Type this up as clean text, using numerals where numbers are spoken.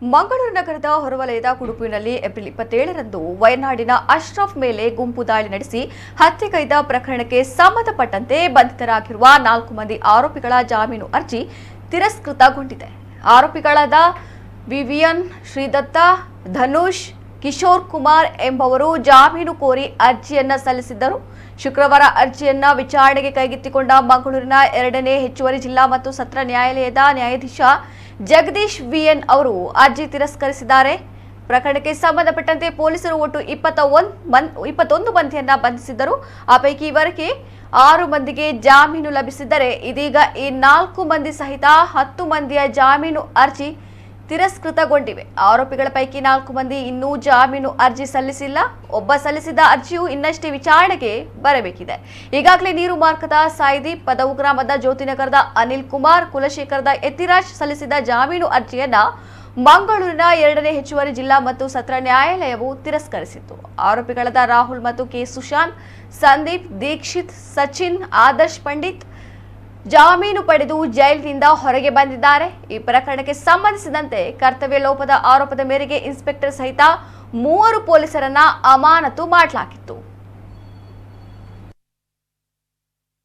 ಮಂಗಳೂರು ನಗರದ ಹೊರವಲಯದ ಕುಡುಪಿನಲ್ಲಿ ಏಪ್ರಿಲ್ 27ರಂದು ವಯನಾಡಿನ ಅಶ್ರಫ್ ಮೇಲೆ ಗುಂಪು ದಾಳಿ ನಡೆಸಿ ಹತ್ಯೆಗೈದ ಪ್ರಕರಣಕ್ಕೆ ಸಂಬಂಧಪಟ್ಟಂತೆ ಬಂಧಿತರಾಗಿರುವ 4 ಮಂದಿ ಆರೋಪಿಗಳ ಜಾಮೀನು ಅರ್ಜಿ ತಿರಸ್ಕೃತಗೊಂಡಿದೆ. ಆರೋಪಿಗಳಾದ ವಿವಿಯನ್, ಶ್ರೀದತ್ತ, ಧನುಷ್, ಕಿಶೋರ್ ಕುಮಾರ್ ಎಂಬವರು ಜಾಮೀನು ಕೋರಿ ಅರ್ಜಿಯನ್ನ ಸಲ್ಲಿಸಿದ್ದರು. ಶುಕ್ರವಾರ ಅರ್ಜಿಯನ್ನ ವಿಚಾರಣೆಗೆ ಕೈಗೆತ್ತಿಕೊಂಡ ಮಂಗಳೂರಿನ 2ನೇ ಹೆಚ್ಚುವರಿ ಜಿಲ್ಲಾ ಮತ್ತು ಸತ್ರ ನ್ಯಾಯಾಲಯದ ನ್ಯಾಯಾಧೀಶ ಜಗದೀಶ್ ವಿಎನ್ ಅವರು ಅರ್ಜಿ ತಿರಸ್ಕರಿಸಿದ್ದಾರೆ. ಪ್ರಕರಣಕ್ಕೆ ಸಂಬಂಧಪಟ್ಟಂತೆ ಪೊಲೀಸರು ಒಟ್ಟು 21 ಮಂದಿಯನ್ನ ಬಂಧಿಸಿದ್ದರು. ಆ ಪೈಕಿ ಇವರಿಗೆ 6 ಮಂದಿಗೆ ಜಾಮೀನು ಲಭಿಸಿದ್ದರೆ ಇದೀಗ ಈ 4 ಮಂದಿ ಸಹಿತ 10 ಮಂದಿಯ ಜಾಮೀನು ಅರ್ಜಿ ತಿರಸ್ಕೃತಗೊಂಡಿವೆ. ಆರೋಪಿಗಳ ಪೈಕಿ 4 ಮಂದಿ ಇನ್ನೂ ಜಾಮೀನು ಅರ್ಜಿ ಸಲ್ಲಿಸಿಲ್ಲ. ಒಬ್ಬ ಸಲ್ಲಿಸಿದ ಅರ್ಜಿಯು ಇನ್ನಷ್ಟೇ ವಿಚಾರಣೆಗೆ ಬರಬೇಕಿದೆ. ಈಗಾಗಲೇ ನೀರು ಮಾರ್ಗದ ಸಾಯಿದೀಪ್, ಪದವು ಗ್ರಾಮದ ಜ್ಯೋತಿನಗರದ ಅನಿಲ್ ಕುಮಾರ್, ಕುಲಶೇಖರದ ಯತಿರಾಜ್ ಸಲ್ಲಿಸಿದ ಜಾಮೀನು ಅರ್ಜಿಯನ್ನ ಮಂಗಳೂರಿನ 2ನೇ ಹೆಚ್ಚುವರಿ ಜಿಲ್ಲಾ ಮತ್ತು ಸತ್ರ ನ್ಯಾಯಾಲಯವು ತಿರಸ್ಕರಿಸಿತ್ತು. ಆರೋಪಿಗಳಾದ ರಾಹುಲ್ ಮತ್ತು ಕೆ ಸುಶಾಂತ್, ಸಂದೀಪ್, ದೀಕ್ಷಿತ್, ಸಚಿನ್, ಆದರ್ಶ್ ಪಂಡಿತ್ ಜಾಮೀನು ಪಡೆದು ಜೈಲಿನಿಂದ ಹೊರಗೆ ಬಂದಿದ್ದಾರೆ. ಈ ಪ್ರಕರಣಕ್ಕೆ ಸಂಬಂಧಿಸಿದಂತೆ ಕರ್ತವ್ಯ ಲೋಪದ ಆರೋಪದ ಮೇರೆಗೆ ಇನ್ಸ್ಪೆಕ್ಟರ್ ಸಹಿತ 3 ಪೊಲೀಸರನ್ನ ಅಮಾನತು ಮಾಡಲಾಗಿತ್ತು.